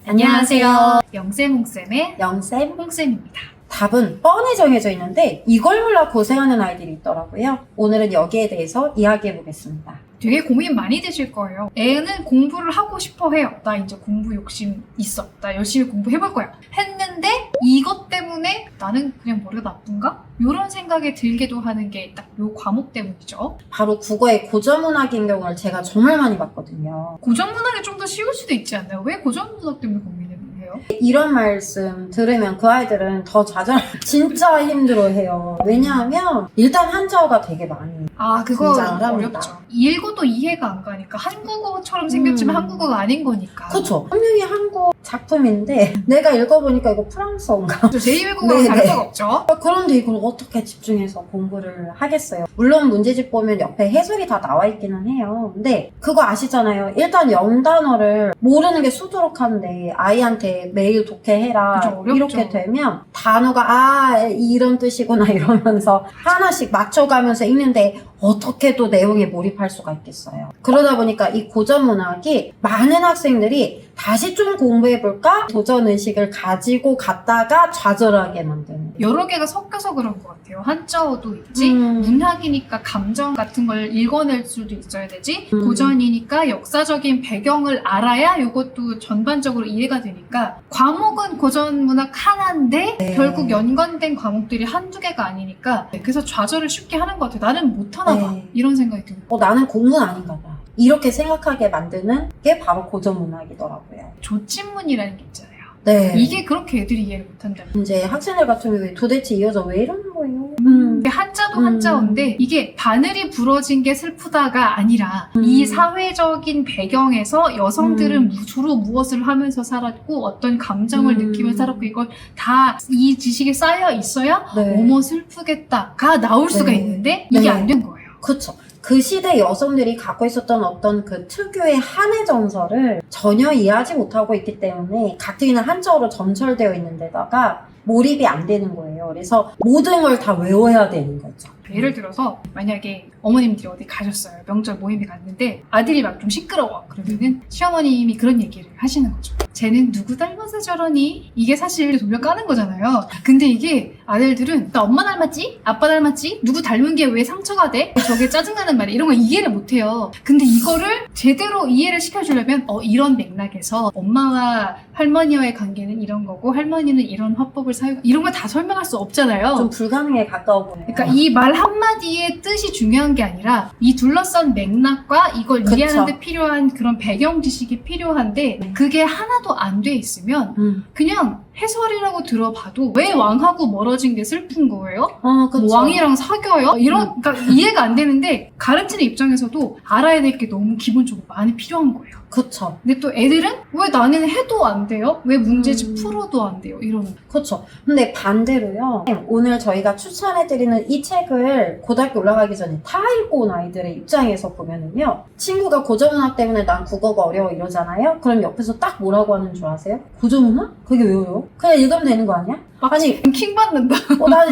안녕하세요. 영쌤 홍쌤의 영쌤 홍쌤입니다. 답은 뻔히 정해져 있는데 이걸 몰라 고생하는 아이들이 있더라고요. 오늘은 여기에 대해서 이야기해 보겠습니다. 되게 고민 많이 되실 거예요. 애는 공부를 하고 싶어 해요. 나 이제 공부 욕심 있어. 나 열심히 공부해볼 거야. 했는데 이것 때문에 나는 그냥 머리가 나쁜가? 이런 생각이 들기도 하는 게 딱 요 과목 때문이죠. 바로 국어의 고전문학인 경우를 제가 정말 많이 봤거든요. 고전문학이 좀 더 쉬울 수도 있지 않나요? 왜 고전문학 때문에 고민을 해요? 이런 말씀 들으면 그 아이들은 더 좌절 진짜 힘들어해요. 왜냐하면 일단 한자어가 되게 많이 아, 그거 등장을 합니다. 어렵죠. 읽어도 이해가 안 가니까 한국어처럼 생겼지만 한국어가 아닌 거니까. 그렇죠. 분명히 한국 작품인데 내가 읽어보니까 이거 프랑스어인가? 제2외국어랑 네, 다를 네. 수가 없죠. 그런데 이걸 어떻게 집중해서 공부를 하겠어요? 물론 문제집 보면 옆에 해설이 다 나와 있기는 해요. 근데 그거 아시잖아요. 일단 영단어를 모르는 게 수두룩한데 아이한테 매일 독해해라 그죠, 어렵죠. 이렇게 되면 단어가 이런 뜻이구나 이러면서 하나씩 맞춰가면서 읽는데 어떻게 또 내용에 몰입할 수가 있겠어요. 그러다 보니까 이 고전문학이 많은 학생들이 다시 좀 공부해볼까? 도전의식을 가지고 갔다가 좌절하게 만드는. 여러 개가 섞여서 그런 것 같아요. 한자어도 있지, 음. 문학이니까 감정 같은 걸 읽어낼 수도 있어야 되지, 고전이니까 역사적인 배경을 알아야 이것도 전반적으로 이해가 되니까 과목은 고전문학 하나인데 네. 결국 연관된 과목들이 한두 개가 아니니까 그래서 좌절을 쉽게 하는 것 같아요. 나는 못하나 봐. 네. 이런 생각이 들어요. 나는 공부는 아닌가 봐. 이렇게 생각하게 만드는 게 바로 고전문학이더라고요. 조친문이라는 게 있잖아요. 네. 이게 그렇게 애들이 이해를 못한다면 이제 학생들 같은 경우에 도대체 이 여자 왜 이러는 거예요? 이게 한자도 한자어인데 이게 바늘이 부러진 게 슬프다가 아니라 이 사회적인 배경에서 여성들은 주로 무엇을 하면서 살았고 어떤 감정을 느끼며 살았고 이걸 다 이 지식에 쌓여 있어야 네. 어머 슬프겠다가 나올 수가 네. 있는데 이게 네. 안 된 거예요. 그쵸. 그 시대 여성들이 갖고 있었던 어떤 그 특유의 한의 정서를 전혀 이해하지 못하고 있기 때문에 가뜩이나 한자어로 점철되어 있는 데다가 몰입이 안 되는 거예요. 그래서 모든 걸 다 외워야 되는 거죠. 예를 들어서 만약에 어머님들이 어디 가셨어요. 명절 모임에 갔는데 아들이 막 좀 시끄러워. 그러면은 시어머님이 그런 얘기를 하시는 거죠. 쟤는 누구 닮아서 저러니? 이게 사실 돌려 까는 거잖아요. 근데 이게 아들들은 나 엄마 닮았지? 아빠 닮았지? 누구 닮은 게 왜 상처가 돼? 저게 짜증나는 말이야. 이런 거 이해를 못해요. 근데 이거를 제대로 이해를 시켜주려면 이런 맥락에서 엄마와 할머니와의 관계는 이런 거고 할머니는 이런 화법을 사용 이런 걸 다 설명할 수 없잖아요. 좀 불가능에 가까워 보여요. 그러니까 이 말 한마디의 뜻이 중요한 게 아니라 이 둘러싼 맥락과 이걸 그쵸. 이해하는데 필요한 그런 배경 지식이 필요한데 그게 하나도 안 돼 있으면 그냥 해설이라고 들어봐도 왜 왕하고 멀어진 게 슬픈 거예요? 그쵸. 뭐 왕이랑 사겨요? 이런 그러니까 이해가 안 되는데 가르치는 입장에서도 알아야 될 게 너무 기본적으로 많이 필요한 거예요. 그쵸. 근데 또 애들은 왜 나는 해도 안 돼요? 왜 문제집 풀어도 안 돼요? 이러는 거예요. 그렇죠. 근데 반대로요. 오늘 저희가 추천해드리는 이 책을 고등학교 올라가기 전에 다 읽고 온 아이들의 입장에서 보면은요. 친구가 고전문학 때문에 난 국어가 어려워 이러잖아요. 그럼 옆에서 딱 뭐라고 하는 줄 아세요? 고전문학? 그게 왜요? 그냥 읽으면 되는 거 아니야? 아니, 킹 받는다.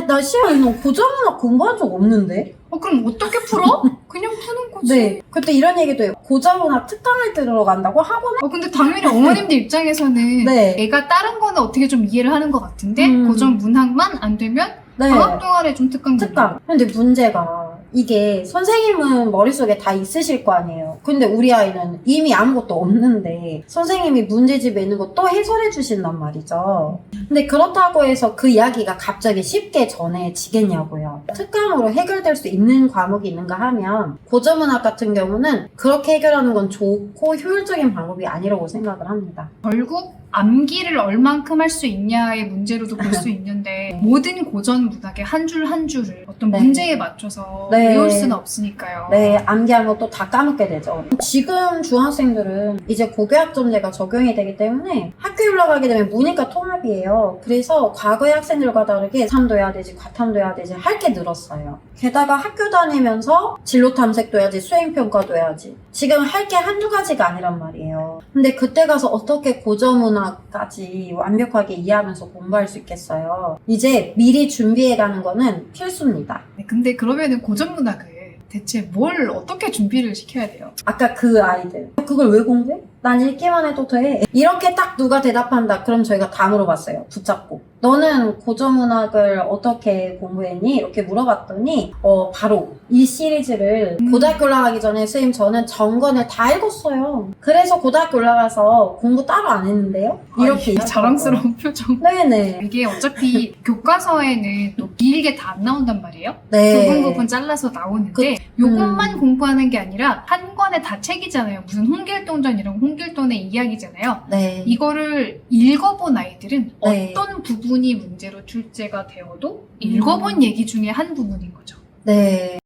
나 시험 너 고전문학 공부한 적 없는데? 그럼 어떻게 풀어? 그냥 푸는 거지. 네. 그때 이런 얘기도 해요. 고전문학 특강을 들으러 간다고 학원에? 근데 당연히 어머님들 입장에서는 네. 애가 다른 거는 어떻게 좀 이해를 하는 것 같은데 음. 고전 문학만 안 되면 네. 방학 동안에 좀 특강 특강. 근데 문제가 이게 선생님은 머릿속에 다 있으실 거 아니에요. 근데 우리 아이는 이미 아무것도 없는데 선생님이 문제집에 있는 거 또 해설해 주신단 말이죠. 근데 그렇다고 해서 그 이야기가 갑자기 쉽게 전해지겠냐고요. 특강으로 해결될 수 있는 과목이 있는가 하면 고전문학 같은 경우는 그렇게 해결하는 건 좋고 효율적인 방법이 아니라고 생각을 합니다. 결국 암기를 얼만큼 할 수 있냐의 문제로도 볼 수 있는데 모든 고전 문학의 한 줄 한 줄을 어떤 네. 문제에 맞춰서 네. 외울 수는 없으니까요. 네, 암기한 것도 다 까먹게 되죠. 지금 중학생들은 이제 고교학점제가 적용이 되기 때문에 학교에 올라가게 되면 문이과 통합이에요. 그래서 과거의 학생들과 다르게 탐도 해야 되지, 과탐도 해야 되지 할 게 늘었어요. 게다가 학교 다니면서 진로 탐색도 해야지, 수행평가도 해야지. 지금 할 게 한두 가지가 아니란 말이에요. 근데 그때 가서 어떻게 고전문학까지 완벽하게 이해하면서 공부할 수 있겠어요. 이제 미리 준비해가는 거는 필수입니다. 네, 근데 그러면은 고전 문학을 대체 뭘 어떻게 준비를 시켜야 돼요? 아까 그 아이들 그걸 왜 공부해? 난 읽기만 해도 돼. 이렇게 딱 누가 대답한다. 그럼 저희가 다 물어봤어요. 붙잡고. 너는 고전문학을 어떻게 공부했니? 이렇게 물어봤더니 바로 이 시리즈를 고등학교 올라가기 전에 선생님 저는 전권을 다 읽었어요. 그래서 고등학교 올라가서 공부 따로 안 했는데요. 이렇게 아, 자랑스러운 표정. 네네. 이게 어차피 교과서에는 또 길게 다 안 나온단 말이에요. 네. 부분 잘라서 나오는데 요것만 공부하는 게 아니라 한 권에 다 책이잖아요. 무슨 홍길동전 이런 홍길동의 이야기잖아요. 네. 이거를 읽어본 아이들은 네. 어떤 부분이 문제로 출제가 되어도 읽어본 얘기 중에 한 부분인 거죠. 네.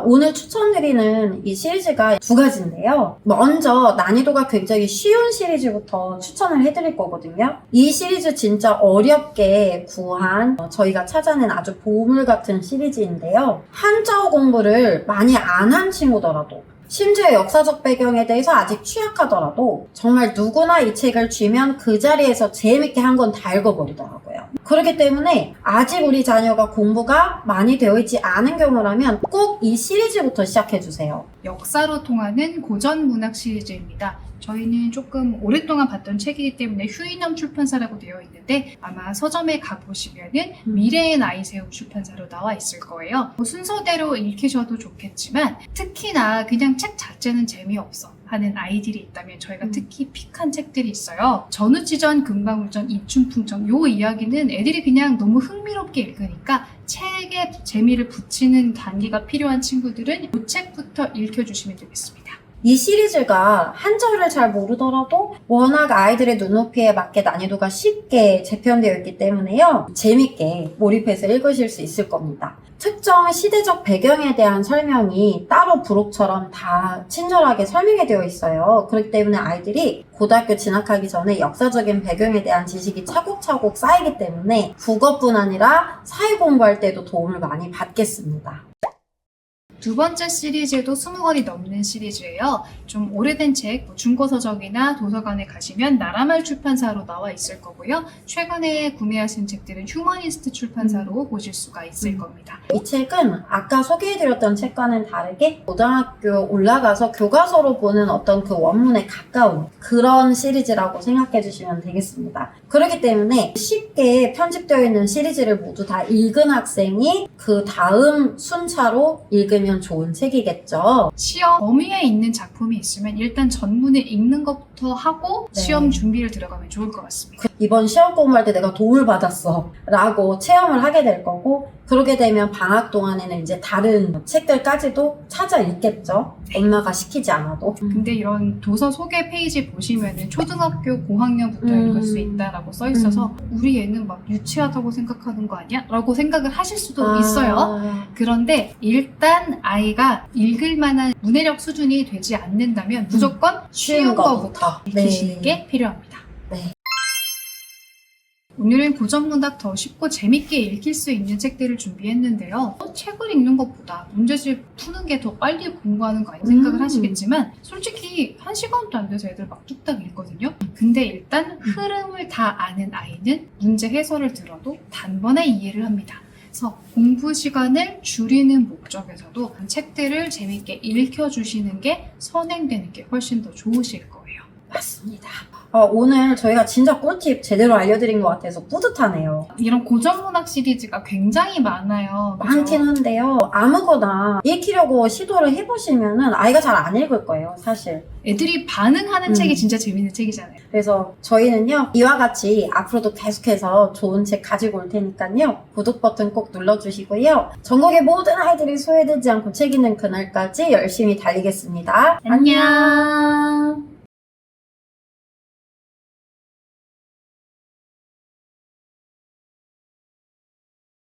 오늘 추천드리는 이 시리즈가 두 가지인데요. 먼저 난이도가 굉장히 쉬운 시리즈부터 추천을 해드릴 거거든요. 이 시리즈 진짜 어렵게 구한 저희가 찾아낸 아주 보물 같은 시리즈인데요. 한자어 공부를 많이 안 한 친구더라도 심지어 역사적 배경에 대해서 아직 취약하더라도 정말 누구나 이 책을 쥐면 그 자리에서 재밌게 한 권 다 읽어버리더라고요. 그렇기 때문에 아직 우리 자녀가 공부가 많이 되어 있지 않은 경우라면 꼭 이 시리즈부터 시작해주세요. 역사로 통하는 고전 문학 시리즈입니다. 저희는 조금 오랫동안 봤던 책이기 때문에 휴인엄 출판사라고 되어 있는데 아마 서점에 가보시면은 미래의 나이새우 출판사로 나와 있을 거예요. 순서대로 읽히셔도 좋겠지만 특히나 그냥 책 자체는 재미없어 하는 아이들이 있다면 저희가 특히 픽한 책들이 있어요. 전우치전, 금방울전, 입춘풍전 요 이야기는 애들이 그냥 너무 흥미롭게 읽으니까 책에 재미를 붙이는 단계가 필요한 친구들은 이 책부터 읽혀주시면 되겠습니다. 이 시리즈가 한자어를 잘 모르더라도 워낙 아이들의 눈높이에 맞게 난이도가 쉽게 재편되어 있기 때문에요. 재밌게 몰입해서 읽으실 수 있을 겁니다. 특정 시대적 배경에 대한 설명이 따로 부록처럼 다 친절하게 설명이 되어 있어요. 그렇기 때문에 아이들이 고등학교 진학하기 전에 역사적인 배경에 대한 지식이 차곡차곡 쌓이기 때문에 국어뿐 아니라 사회 공부할 때도 도움을 많이 받겠습니다. 두 번째 시리즈도 20권이 넘는 시리즈예요. 좀 오래된 책, 중고서적이나 도서관에 가시면 나라말 출판사로 나와 있을 거고요. 최근에 구매하신 책들은 휴머니스트 출판사로 보실 수가 있을 겁니다. 이 책은 아까 소개해드렸던 책과는 다르게 고등학교 올라가서 교과서로 보는 어떤 그 원문에 가까운 그런 시리즈라고 생각해 주시면 되겠습니다. 그렇기 때문에 쉽게 편집되어 있는 시리즈를 모두 다 읽은 학생이 그 다음 순차로 읽으면 좋은 책이겠죠. 시험 범위에 있는 작품이 있으면 일단 전문을 읽는 것부터 하고 네. 시험 준비를 들어가면 좋을 것 같습니다. 이번 시험 공부할 때 내가 도움을 받았어 라고 체험을 하게 될 거고 그러게 되면 방학 동안에는 이제 다른 책들까지도 찾아 읽겠죠. 엄마가 시키지 않아도. 근데 이런 도서 소개 페이지 보시면은 초등학교 고학년부터 읽을 수 있다라고 써 있어서 우리 애는 막 유치하다고 생각하는 거 아니야? 라고 생각을 하실 수도 있어요. 그런데 일단 아이가 읽을 만한 문해력 수준이 되지 않는다면 무조건 쉬운 거부터 읽히시는 게 필요합니다. 네. 오늘은 고전문학 더 쉽고 재밌게 읽힐 수 있는 책들을 준비했는데요. 책을 읽는 것보다 문제집 푸는 게 더 빨리 공부하는 거 아니야 생각을 하시겠지만 솔직히 1시간도 안 돼서 애들 막 뚝딱 읽거든요. 근데 일단 흐름을 다 아는 아이는 문제 해설을 들어도 단번에 이해를 합니다. 그래서 공부 시간을 줄이는 목적에서도 책들을 재밌게 읽혀주시는 게 선행되는 게 훨씬 더 좋으실 거예요. 맞습니다. 오늘 저희가 진짜 꿀팁 제대로 알려드린 것 같아서 뿌듯하네요. 이런 고전문학 시리즈가 굉장히 많아요. 많긴 한데요. 아무거나 읽히려고 시도를 해보시면은 아이가 잘 안 읽을 거예요, 사실. 애들이 반응하는 책이 진짜 재밌는 책이잖아요. 그래서 저희는요, 이와 같이 앞으로도 계속해서 좋은 책 가지고 올 테니까요, 구독 버튼 꼭 눌러주시고요. 전국의 모든 아이들이 소외되지 않고 책 읽는 그날까지 열심히 달리겠습니다. 안녕!